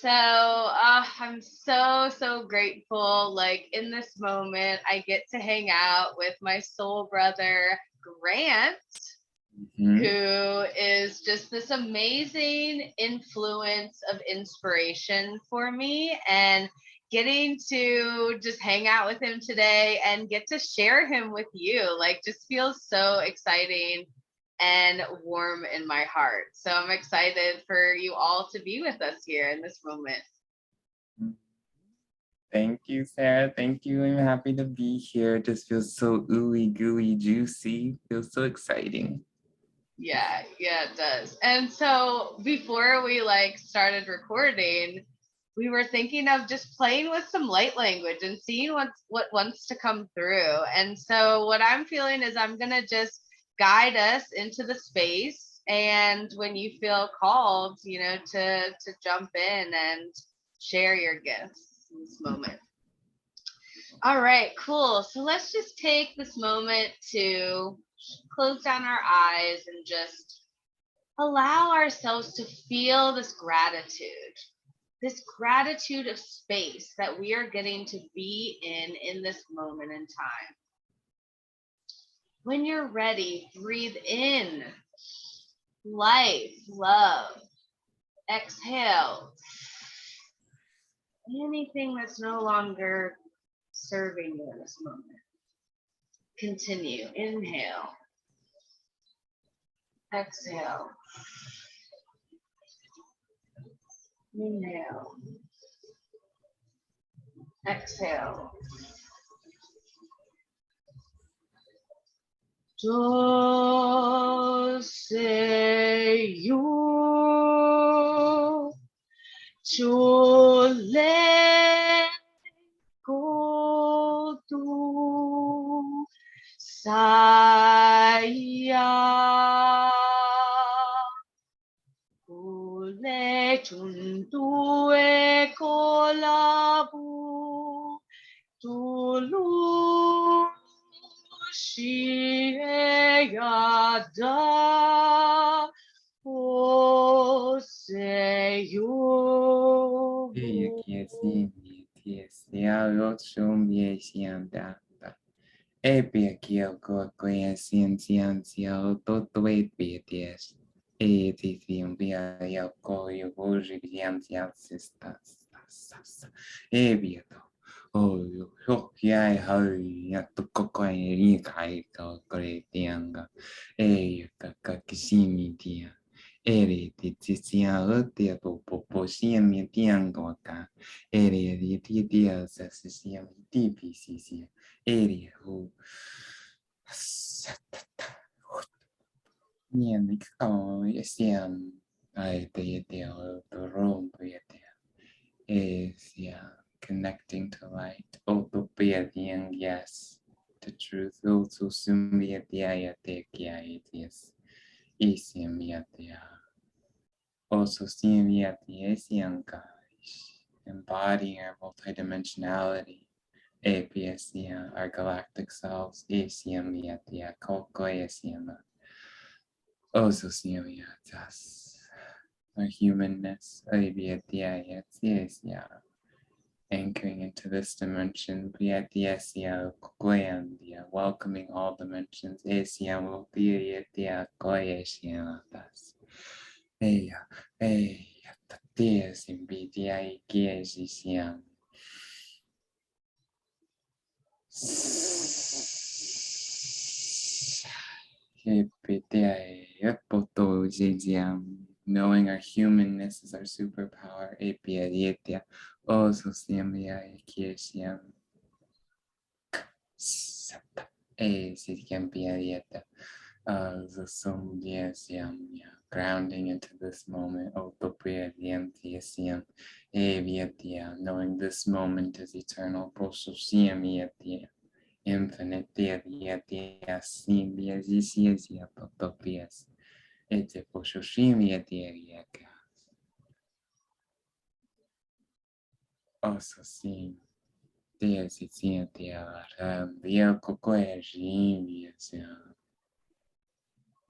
I'm so grateful. Like in this moment, I get to hang out with my soul brother, Grant, who Mhm. is just this amazing influence of inspiration for me. And getting to just hang out with him today and get to share him with you, like, just feels so exciting and warm in my heart. So I'm excited for you all to be with us here in this moment. Thank you, Sarah. Thank you. I'm happy to be here. It just feels so ooey gooey juicy. Feels so exciting. Yeah, it does. And so before we like started recording, we were thinking of just playing with some light language and seeing what wants to come through. And so what I'm feeling is I'm gonna just guide us into the space. And when you feel called, to jump in and share your gifts in this moment. All right, cool. So let's just take this moment to close down our eyes and just allow ourselves to feel this gratitude of space that we are getting to be in this moment in time. When you're ready, breathe in life, love. Exhale anything that's no longer serving you in this moment. Continue. Inhale. Exhale. Inhale. Exhale. Doseyo chole kotu saya kule chundue kolabu tulu Shieyada Oseyo. Ella que sigue, que se hago shumie sianda. Epia que el cocoya ciencia todo epides. Eti siembia y el coyo buji ciencia sistas. Ebia. Oh, yo ya hay ya tu cocoya y cae cocoya tianga. Ella que simi tia. Ere ti tia te to popo siemi tianga ka. Ere ti tia sa siemi tipi si. Area who nhìn cái con xem ai tây tiêu the room tây tiêu is connecting to light utopia yang yes the truth also sumbia dia te kia is isimbia dia also simbia dia yang embodying our multidimensionality APSCM, our galactic selves, ACM, the Coco ACM, also CM, our humanness, ABSCM, anchoring into this dimension, BSCM, welcoming all dimensions, ACM will be the Goyasiam, that's this in BDI, GACM. Knowing our humanness is our superpower. Grounding into this moment. Knowing this moment is eternal. Infinite also seeing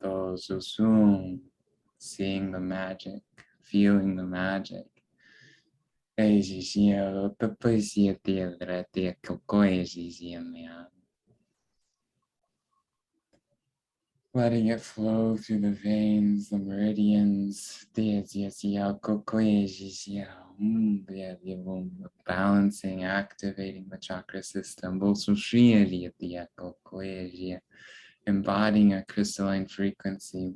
those who soon seeing the magic, feeling the magic, Letting it flow through the veins, the meridians, balancing, activating the chakra system, embodying a crystalline frequency,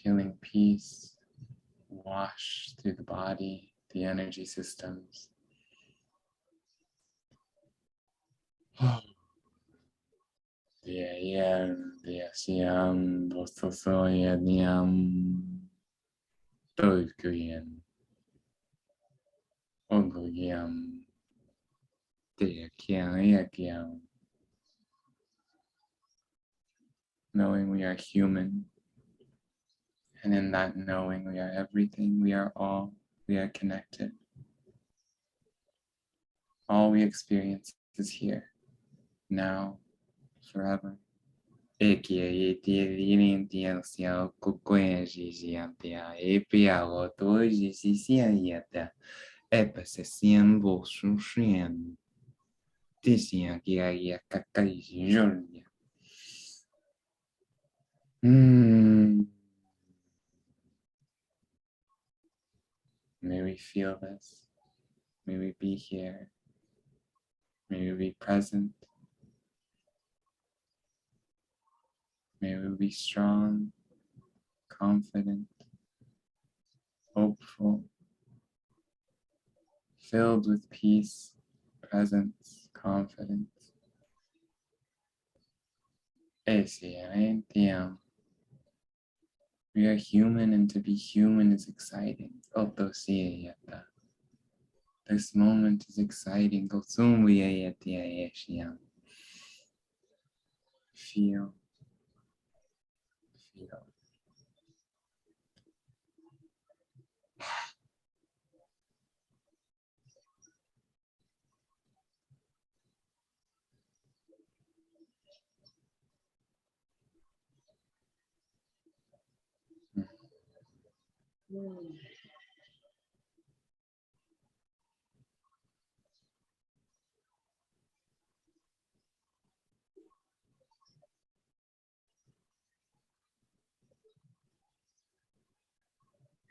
feeling peace wash through the body, the energy systems. Knowing we are human, and in that knowing we are everything, we are all, we are connected. All we experience is here, now, forever. May we feel this. May we be here. May we be present. May we be strong, confident, hopeful, filled with peace, presence, confidence. We are human, and to be human is exciting. This moment is exciting. Feel, feel.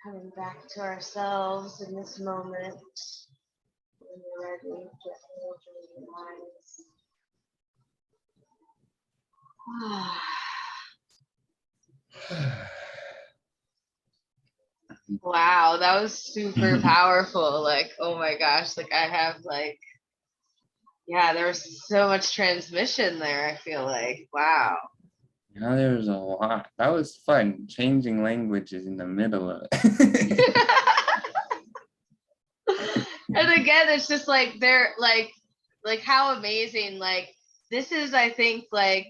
Coming back to ourselves in this moment. When you're ready, gently open your eyes. Wow, that was super powerful. Like, oh my gosh, like I have like, yeah, there was so much transmission there, I feel like. Wow. Yeah, there was a lot. That was fun, changing languages in the middle of it. And again, it's just like they're like how amazing. Like this is, I think, like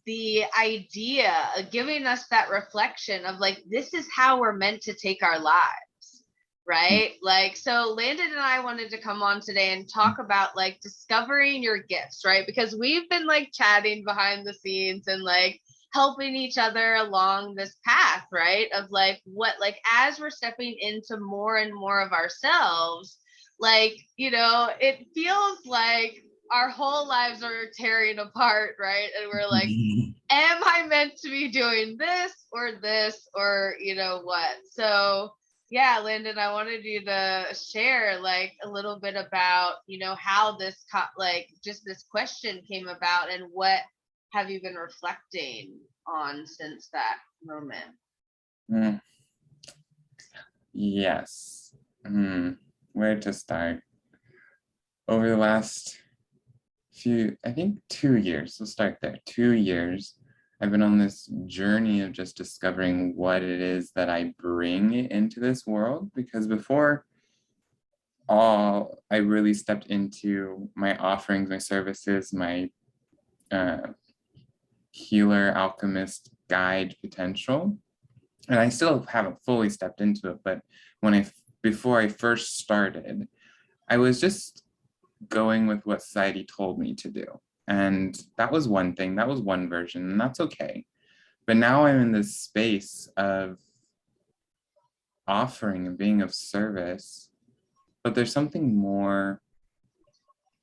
the idea of giving us that reflection of like this is how we're meant to take our lives, right? Like, so Landon and I wanted to come on today and talk about like discovering your gifts, right? Because we've been like chatting behind the scenes and like helping each other along this path, right? Of like what, like as we're stepping into more and more of ourselves, like, you know, it feels like our whole lives are tearing apart, right? And we're like, am I meant to be doing this, or you know what? So yeah, Landon, I wanted you to share like a little bit about, you know, how this like just this question came about, and what have you been reflecting on since that moment? Yes. Where to start? Over the last few, I think 2 years, we'll start there. 2 years, I've been on this journey of just discovering what it is that I bring into this world, because before I really stepped into my offerings, my services, my healer, alchemist, guide potential. And I still haven't fully stepped into it, but before I first started, I was just going with what society told me to do. And that was one thing, that was one version, and that's okay. But now I'm in this space of offering and being of service, but there's something more.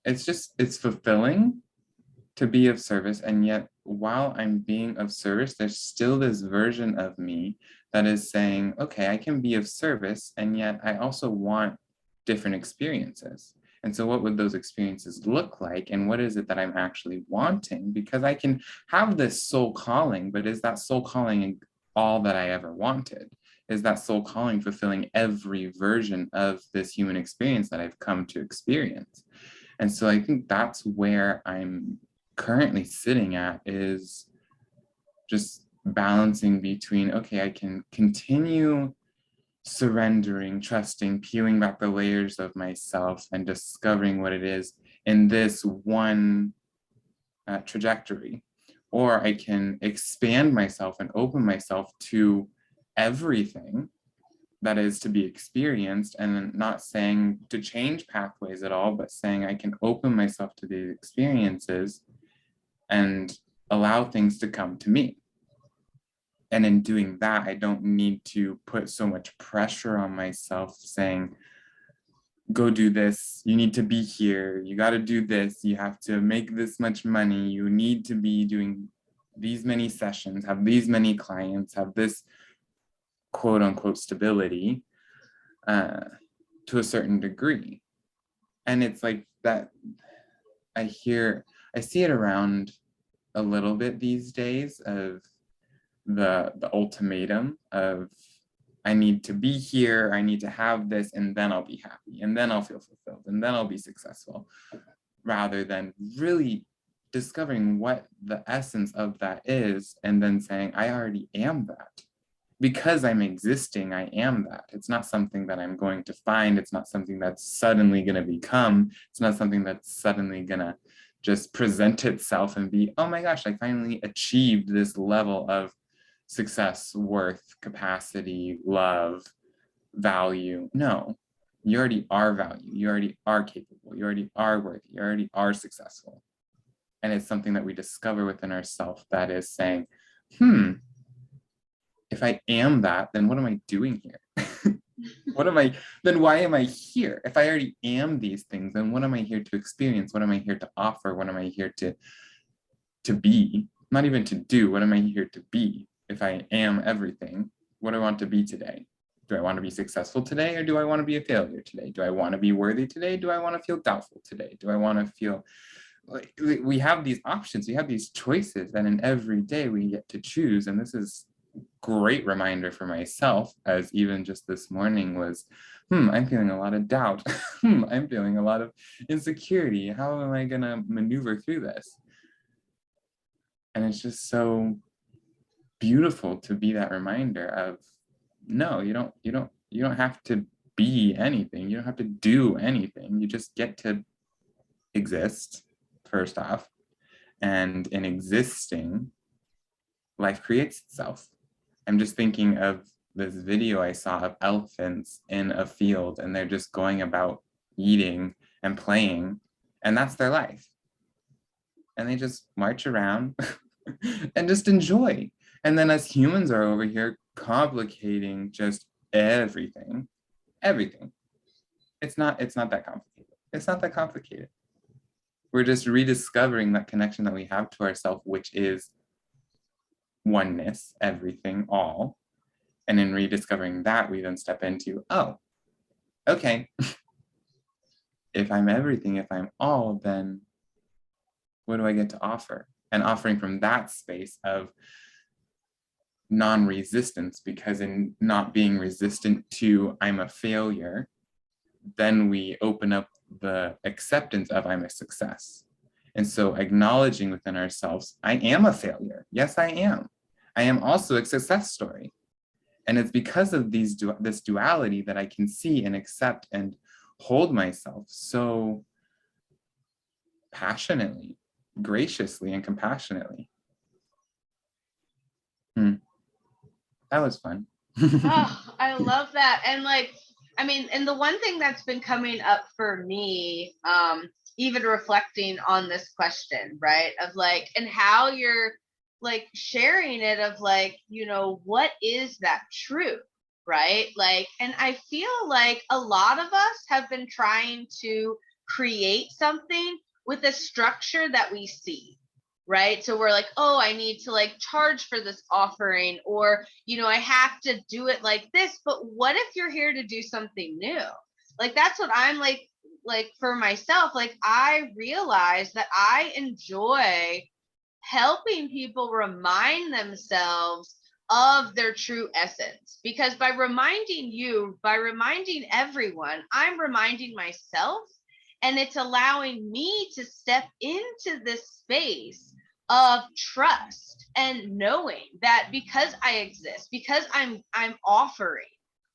It's fulfilling to be of service. And yet, while I'm being of service, there's still this version of me that is saying, okay, I can be of service, and yet I also want different experiences. And so what would those experiences look like? And what is it that I'm actually wanting? Because I can have this soul calling, but is that soul calling all that I ever wanted? Is that soul calling fulfilling every version of this human experience that I've come to experience? And so I think that's where I'm currently sitting at, is just balancing between, okay, I can continue surrendering, trusting, peeling back the layers of myself and discovering what it is in this one trajectory, or I can expand myself and open myself to everything that is to be experienced, and not saying to change pathways at all, but saying I can open myself to these experiences and allow things to come to me. And in doing that, I don't need to put so much pressure on myself saying, go do this, you need to be here, you got to do this, you have to make this much money, you need to be doing these many sessions, have these many clients, have this quote unquote stability to a certain degree. And it's like that, I see it around a little bit these days, of the ultimatum of, I need to be here, I need to have this, and then I'll be happy, and then I'll feel fulfilled, and then I'll be successful, rather than really discovering what the essence of that is, and then saying, I already am that. Because I'm existing, I am that. It's not something that I'm going to find. It's not something that's suddenly going to become. It's not something that's suddenly going to just present itself and be, oh my gosh, I finally achieved this level of success, worth, capacity, love, value. No, you already are value. You already are capable. You already are worthy. You already are successful. And it's something that we discover within ourselves that is saying, if I am that, then what am I doing here? Then why am I here? If I already am these things, then what am I here to experience? What am I here to offer? What am I here to be? Not even to do, what am I here to be? If I am everything, what do I want to be today? Do I want to be successful today, or do I want to be a failure today? Do I want to be worthy today? Do I want to feel doubtful today? Do I want to feel like we have these options, we have these choices, and in every day we get to choose. And this is great reminder for myself, as even just this morning was, I'm feeling a lot of doubt. I'm feeling a lot of insecurity. How am I gonna maneuver through this? And it's just so beautiful to be that reminder of, no, you don't have to be anything. You don't have to do anything. You just get to exist, first off. And in existing, life creates itself. I'm just thinking of this video I saw of elephants in a field, and they're just going about eating and playing, and that's their life. And they just march around and just enjoy. And then us humans are over here complicating just everything. It's not that complicated. It's not that complicated. We're just rediscovering that connection that we have to ourselves, which is oneness, everything, all. And in rediscovering that, we then step into, oh, okay, if I'm everything, if I'm all, then what do I get to offer? And offering from that space of non-resistance, because in not being resistant to I'm a failure, then we open up the acceptance of I'm a success. And so acknowledging within ourselves, I am a failure. Yes, I am. I am also a success story. And it's because of this duality that I can see and accept and hold myself so passionately, graciously and compassionately. That was fun. Oh, I love that. And like, I mean, and the one thing that's been coming up for me, even reflecting on this question, right? Of like, and how you're like sharing it of like, you know, what is that truth, right? Like, and I feel like a lot of us have been trying to create something with a structure that we see, right? So we're like, oh, I need to like charge for this offering, or, you know, I have to do it like this. But what if you're here to do something new? Like, that's what I'm like for myself, like I realize that I enjoy helping people remind themselves of their true essence, because by reminding you, by reminding everyone, I'm reminding myself, and it's allowing me to step into this space of trust and knowing that because I exist, because I'm offering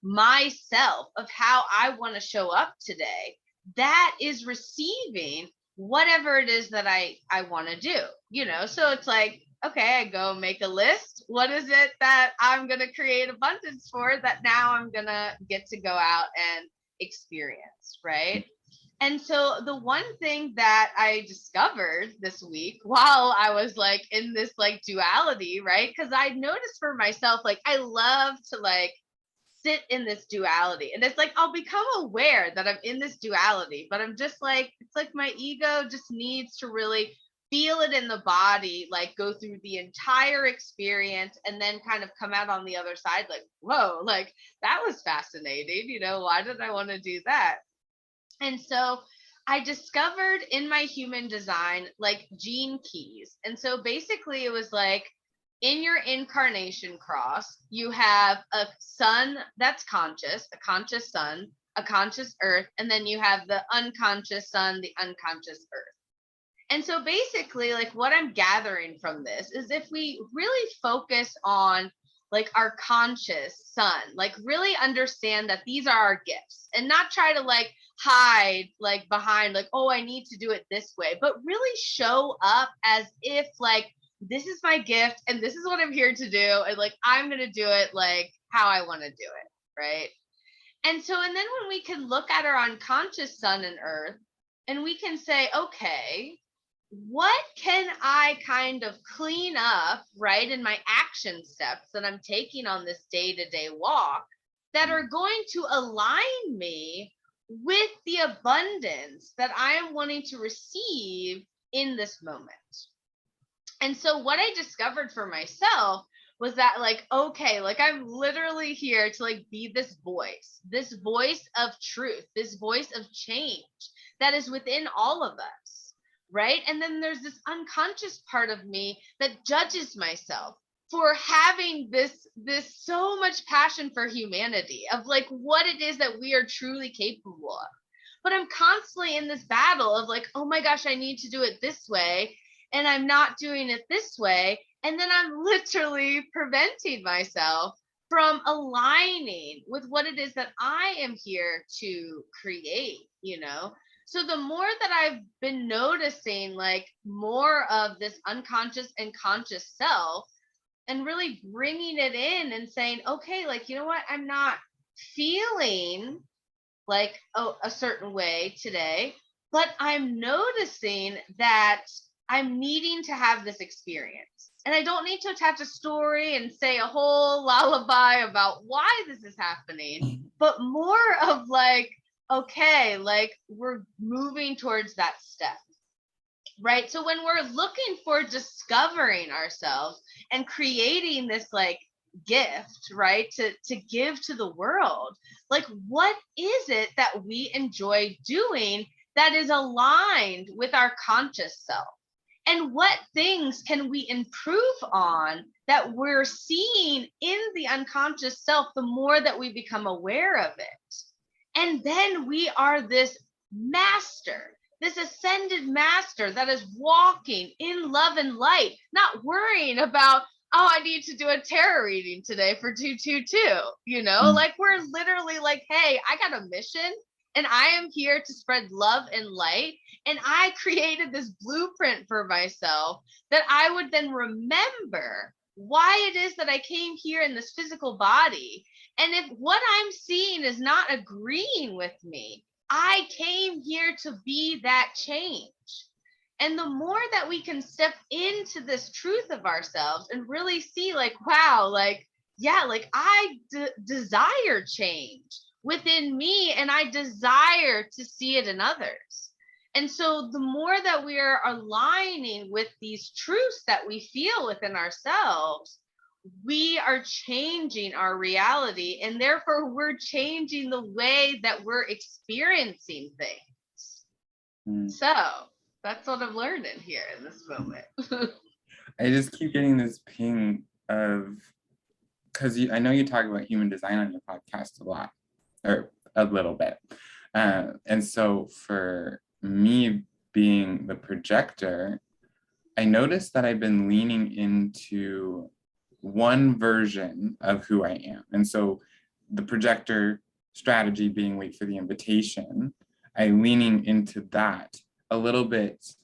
myself of how I want to show up today, that is receiving whatever it is that I want to do, you know? So it's like, okay, I go make a list. What is it that I'm going to create abundance for that now I'm going to get to go out and experience, right? And so the one thing that I discovered this week while I was like in this like duality, right? Because I noticed for myself, like I love to like sit in this duality. And it's like I'll become aware that I'm in this duality, but I'm just like, it's like my ego just needs to really feel it in the body, like go through the entire experience and then kind of come out on the other side like, whoa, like that was fascinating. You know, why did I want to do that? And so I discovered in my human design like gene keys. And so basically it was like in your incarnation cross, you have a sun that's conscious, a conscious sun, a conscious earth, and then you have the unconscious sun, the unconscious earth. And so basically, like what I'm gathering from this is if we really focus on like our conscious sun, like really understand that these are our gifts and not try to like hide like behind like, oh, I need to do it this way, but really show up as if like this is my gift and this is what I'm here to do. And like I'm going to do it like how I want to do it. Right. And so, and then when we can look at our unconscious sun and earth and we can say, okay, what can I kind of clean up, right, in my action steps that I'm taking on this day to day walk that are going to align me with the abundance that I am wanting to receive in this moment? And so, what I discovered for myself was that like, okay, like I'm literally here to like be this voice of truth, this voice of change that is within all of us, right? And then there's this unconscious part of me that judges myself for having this so much passion for humanity, of like what it is that we are truly capable of. But I'm constantly in this battle of like, oh my gosh, I need to do it this way and I'm not doing it this way. And then I'm literally preventing myself from aligning with what it is that I am here to create, you know? So the more that I've been noticing like more of this unconscious and conscious self and really bringing it in and saying, okay, like, you know what? I'm not feeling like a certain way today, but I'm noticing that I'm needing to have this experience. And I don't need to attach a story and say a whole lullaby about why this is happening, but more of like, okay, like we're moving towards that step, right? So when we're looking for discovering ourselves and creating this like gift, right, to give to the world, like what is it that we enjoy doing that is aligned with our conscious self? And what things can we improve on that we're seeing in the unconscious self the more that we become aware of it? And then we are this master, this ascended master that is walking in love and light, not worrying about, oh, I need to do a tarot reading today for 222. You know, like we're literally like, hey, I got a mission and I am here to spread love and light. And I created this blueprint for myself that I would then remember why it is that I came here in this physical body. And if what I'm seeing is not agreeing with me, I came here to be that change. And the more that we can step into this truth of ourselves and really see, like, wow, like, yeah, like I desire change within me and I desire to see it in others. And so the more that we are aligning with these truths that we feel within ourselves, we are changing our reality, and therefore we're changing the way that we're experiencing things. So that's what I'm learning here in this moment. I just keep getting this ping of, because I know you talk about human design on your podcast a lot, or a little bit. And so for me being the projector, I noticed that I've been leaning into one version of who I am. And so the projector strategy being wait for the invitation, I'm leaning into that a little bit.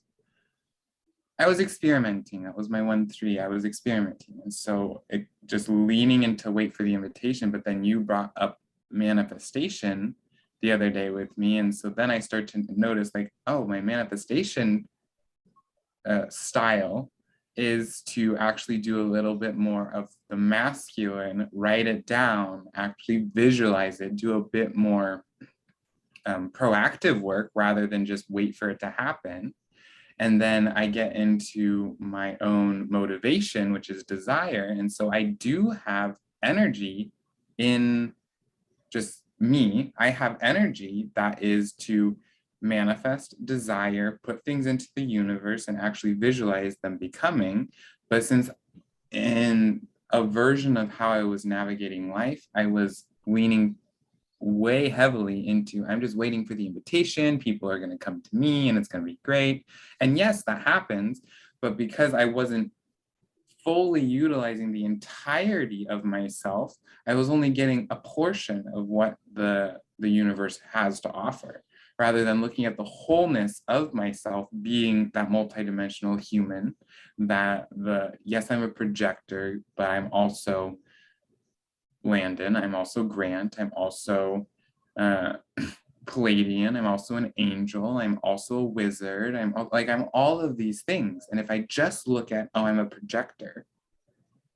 I was experimenting. That was my 1-3. I was experimenting. And so it just leaning into wait for the invitation, but then you brought up manifestation the other day with me. And so then I start to notice like, oh, my manifestation style is to actually do a little bit more of the masculine, write it down, actually visualize it, do a bit more proactive work rather than just wait for it to happen. And then I get into my own motivation, which is desire. And so I do have energy in just me. I have energy that is to manifest desire, put things into the universe, and actually visualize them becoming. But since in a version of how I was navigating life, I was leaning way heavily into, I'm just waiting for the invitation, people are going to come to me and it's going to be great. And yes, that happens, but because I wasn't fully utilizing the entirety of myself, I was only getting a portion of what the universe has to offer, rather than looking at the wholeness of myself being that multidimensional human, that yes, I'm a projector, but I'm also Landon, I'm also Grant, I'm also Palladian, I'm also an angel, I'm also a wizard, I'm all of these things. And if I just look at, oh, I'm a projector,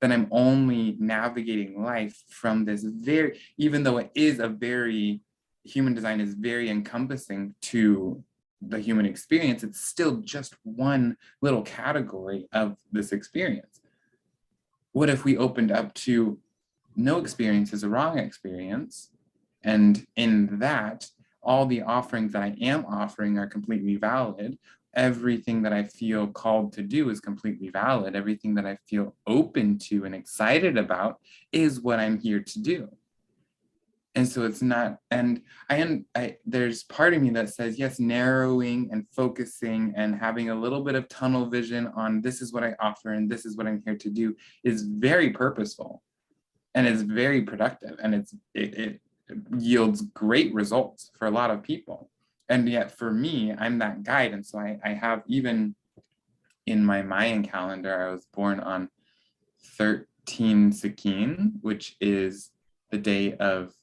then I'm only navigating life from this very, even though it is a very, human design is very encompassing to the human experience, it's still just one little category of this experience. What if we opened up to no experience is a wrong experience, and in that, all the offerings that I am offering are completely valid. Everything that I feel called to do is completely valid. Everything that I feel open to and excited about is what I'm here to do. And so it's not, and there's part of me that says, yes, narrowing and focusing and having a little bit of tunnel vision on this is what I offer and this is what I'm here to do is very purposeful and it's very productive, and it yields great results for a lot of people. And yet for me, I'm that guide. And so I have, even in my Mayan calendar, I was born on 13 Sakin, which is the day of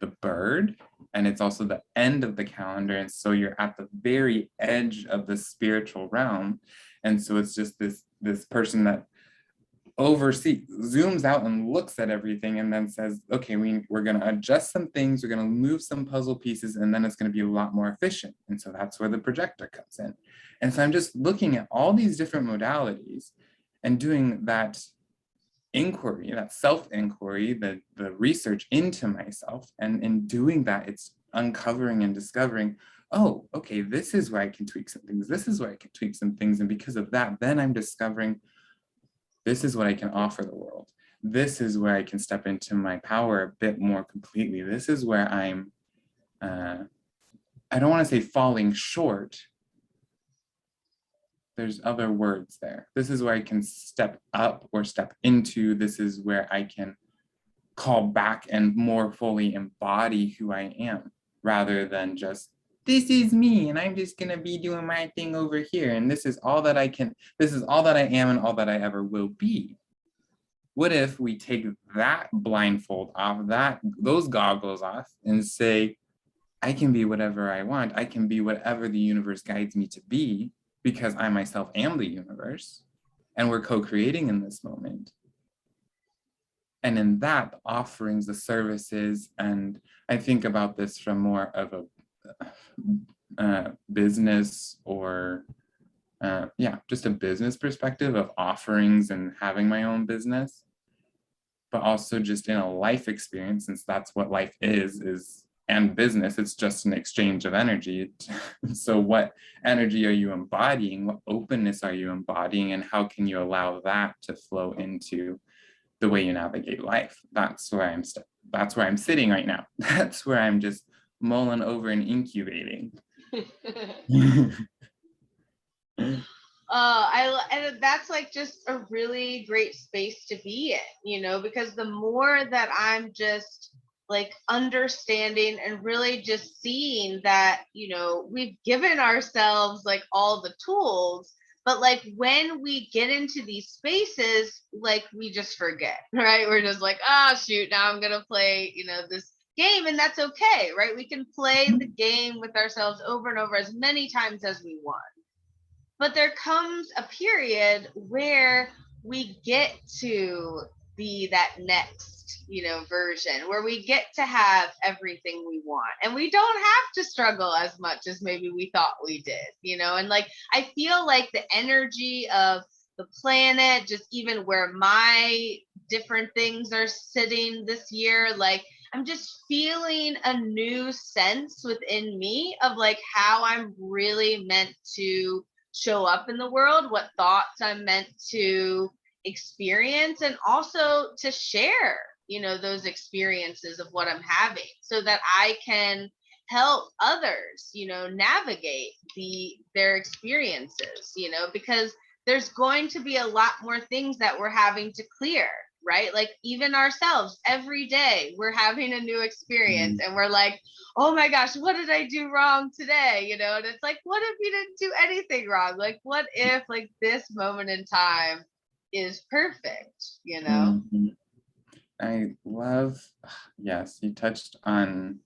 the bird. And it's also the end of the calendar. And so you're at the very edge of the spiritual realm. And so it's just this person that zooms out and looks at everything and then says, okay, we're going to adjust some things, we're going to move some puzzle pieces, and then it's going to be a lot more efficient. And so that's where the projector comes in. And so I'm just looking at all these different modalities and doing that inquiry, that self-inquiry, the research into myself. And in doing that, it's uncovering and discovering, oh, okay, this is where I can tweak some things. This is where I can tweak some things. And because of that, then I'm discovering this is what I can offer the world. This is where I can step into my power a bit more completely. This is where I'm, I don't want to say falling short. There's other words there. This is where I can step up or step into. This is where I can call back and more fully embody who I am, rather than just, this is me and I'm just gonna be doing my thing over here and this is all that I am and all that I ever will be. What if we take that blindfold off, those goggles off, and say, I can be whatever I want. I can be whatever the universe guides me to be, because I myself am the universe, and we're co-creating in this moment. And in that, the offerings, the services, and I think about this from more of a business or just a business perspective of offerings and having my own business, but also just in a life experience, since that's what life is, and business, it's just an exchange of energy. So what energy are you embodying? What openness are you embodying? And how can you allow that to flow into the way you navigate life? That's where I'm sitting right now. That's where I'm just mulling over and incubating. And that's like just a really great space to be in, you know, because the more that I'm just like understanding and really just seeing that, you know, we've given ourselves like all the tools, but like when we get into these spaces, like we just forget, right? We're just like, oh shoot, now I'm gonna play, you know, this game, and that's okay, right? We can play the game with ourselves over and over as many times as we want. But there comes a period where we get to be that next, you know, version where we get to have everything we want, and we don't have to struggle as much as maybe we thought we did, you know. And like I feel like the energy of the planet, just even where my different things are sitting this year, like I'm just feeling a new sense within me of like how I'm really meant to show up in the world, what thoughts I'm meant to experience, and also to share, you know, those experiences of what I'm having so that I can help others, you know, navigate their experiences, you know, because there's going to be a lot more things that we're having to clear, right? Like even ourselves, every day we're having a new experience and we're like, oh my gosh, what did I do wrong today? You know, and it's like, what if you didn't do anything wrong? Like, what if like this moment in time is perfect, you know? I love, yes, you touched on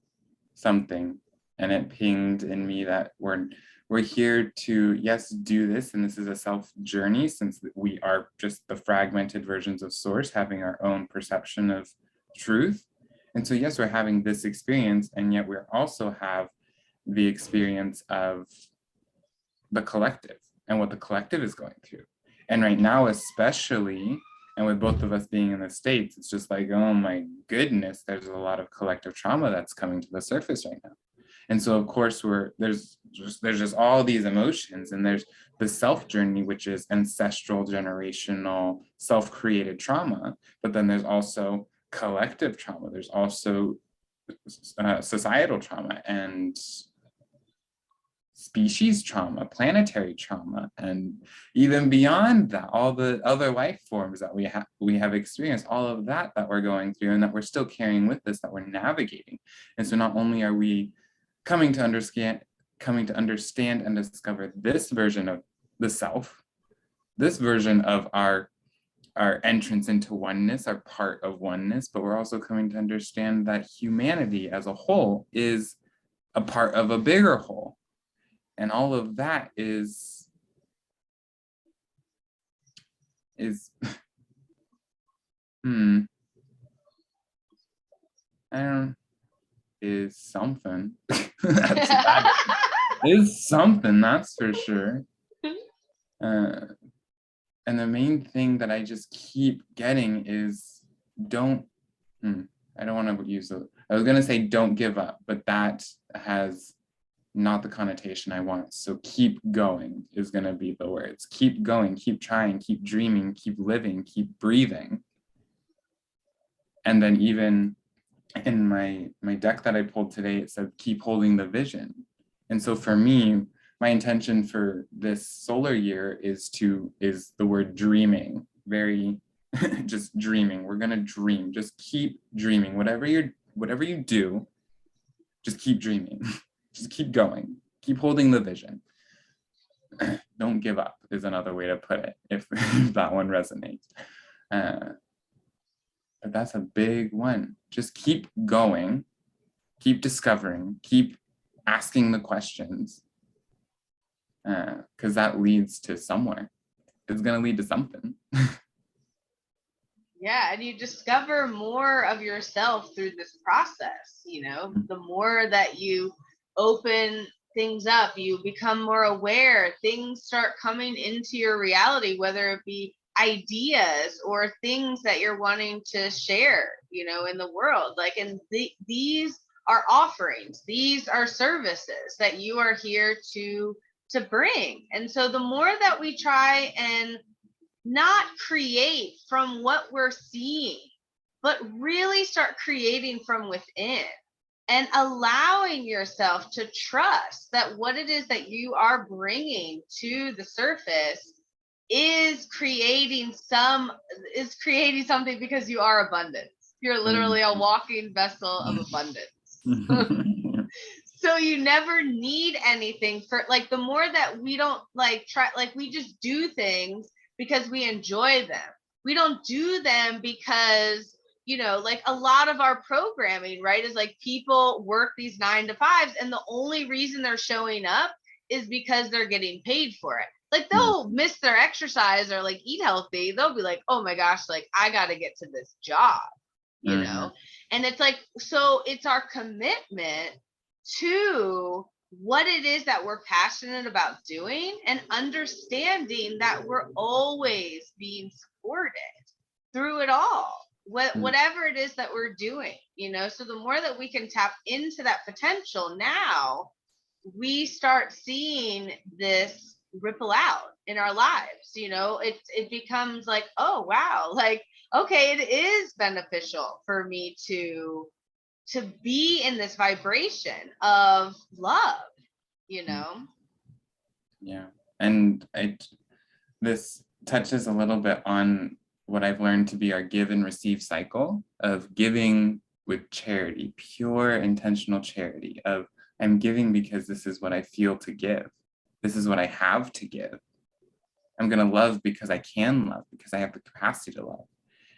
something and it pinged in me that we're here to, yes, do this, and this is a self journey, since we are just the fragmented versions of source having our own perception of truth. And so yes, we're having this experience, and yet we also have the experience of the collective and what the collective is going through. And right now, especially, and with both of us being in the States, it's just like, oh my goodness, there's a lot of collective trauma that's coming to the surface right now. And so of course there's just all these emotions, and there's the self journey, which is ancestral, generational, self-created trauma. But then there's also collective trauma. There's also societal trauma and species trauma, planetary trauma, and even beyond that, all the other life forms that we have experienced, all of that we're going through and that we're still carrying with us, that we're navigating. And so not only are we coming to understand and discover this version of the self, this version of our entrance into oneness, our part of oneness, but we're also coming to understand that humanity as a whole is a part of a bigger whole. And all of that is is something. Is something, that's for sure. And the main thing that I just keep getting is I don't want to use I was gonna say don't give up, but that has not the connotation I want. So keep going is gonna be the words. Keep going, keep trying, keep dreaming, keep living, keep breathing. And then even in my deck that I pulled today, it said keep holding the vision. And so for me, my intention for this solar year is the word dreaming. Very just dreaming. We're gonna dream. Just keep dreaming. Whatever you do, just keep dreaming. Just keep going. Keep holding the vision. Don't give up is another way to put it, if that one resonates. But that's a big one. Just keep going, keep discovering, keep asking the questions, because that leads to somewhere. It's going to lead to something. Yeah, and you discover more of yourself through this process. The more that you open things up, you become more aware, things start coming into your reality, whether it be ideas or things that you're wanting to share, in the world. And these are offerings, these are services that you are here to bring. And so the more that we try and not create from what we're seeing, but really start creating from within and allowing yourself to trust that what it is that you are bringing to the surface is creating something, because you are abundance. You're literally a walking vessel of abundance. So you never need anything for, the more that we don't try, we just do things because we enjoy them. We don't do them because, a lot of our programming, right, is people work these 9 to 5s, and the only reason they're showing up is because they're getting paid for it. They'll miss their exercise or eat healthy. They'll be like, oh my gosh, I got to get to this job, and it's so it's our commitment to what it is that we're passionate about doing, and understanding that we're always being supported through it all, whatever it is that we're doing, so the more that we can tap into that potential, now we start seeing this ripple out in our lives. It becomes oh wow, okay, it is beneficial for me to be in this vibration of love, Yeah. And this touches a little bit on what I've learned to be our give and receive cycle of giving with charity, pure intentional charity, of I'm giving because this is what I feel to give. This is what I have to give. I'm going to love because I can love, because I have the capacity to love.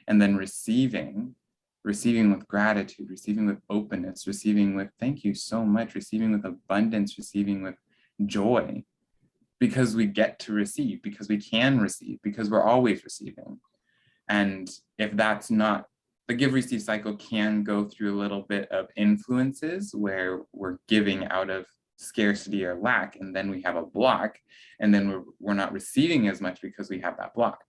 And then receiving with gratitude, receiving with openness, receiving with thank you so much, receiving with abundance, receiving with joy, because we get to receive, because we can receive, because we're always receiving. And if that's not, the give receive cycle can go through a little bit of influences where we're giving out of scarcity or lack, and then we have a block, and then we're not receiving as much because we have that block.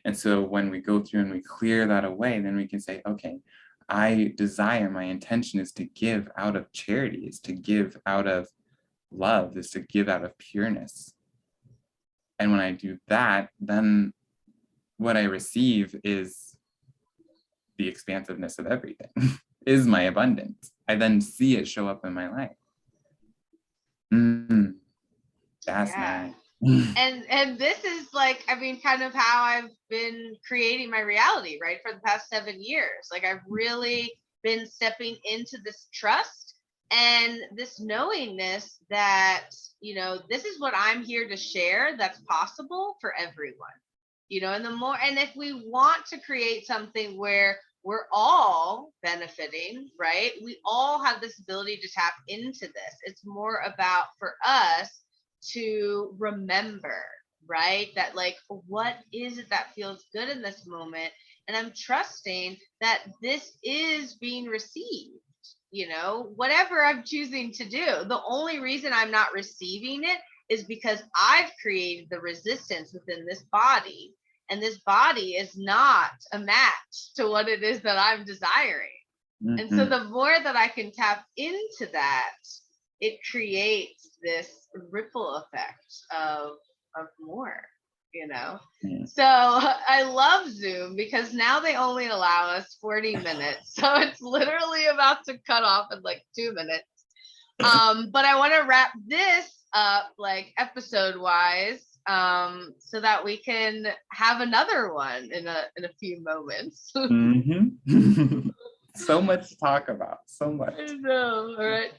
And so when we go through and we clear that away, then we can say, okay, I desire, my intention is to give out of charity, is to give out of love, is to give out of pureness. And when I do that, then what I receive is the expansiveness of everything, is my abundance. I then see it show up in my life. That's nice. And this is kind of how I've been creating my reality, right, for the past 7 years. I've really been stepping into this trust and this knowingness that, this is what I'm here to share that's possible for everyone, and if we want to create something where we're all benefiting, right, we all have this ability to tap into this. It's more about, for us, to remember, right, that what is it that feels good in this moment, and I'm trusting that this is being received, whatever I'm choosing to do. The only reason I'm not receiving it is because I've created the resistance within this body, and this body is not a match to what it is that I'm desiring. And so the more that I can tap into that, it creates this ripple effect of more, So I love Zoom because now they only allow us 40 minutes. So it's literally about to cut off in 2 minutes. But I want to wrap this up episode wise, so that we can have another one in a few moments. So much to talk about. So much. I know. All right.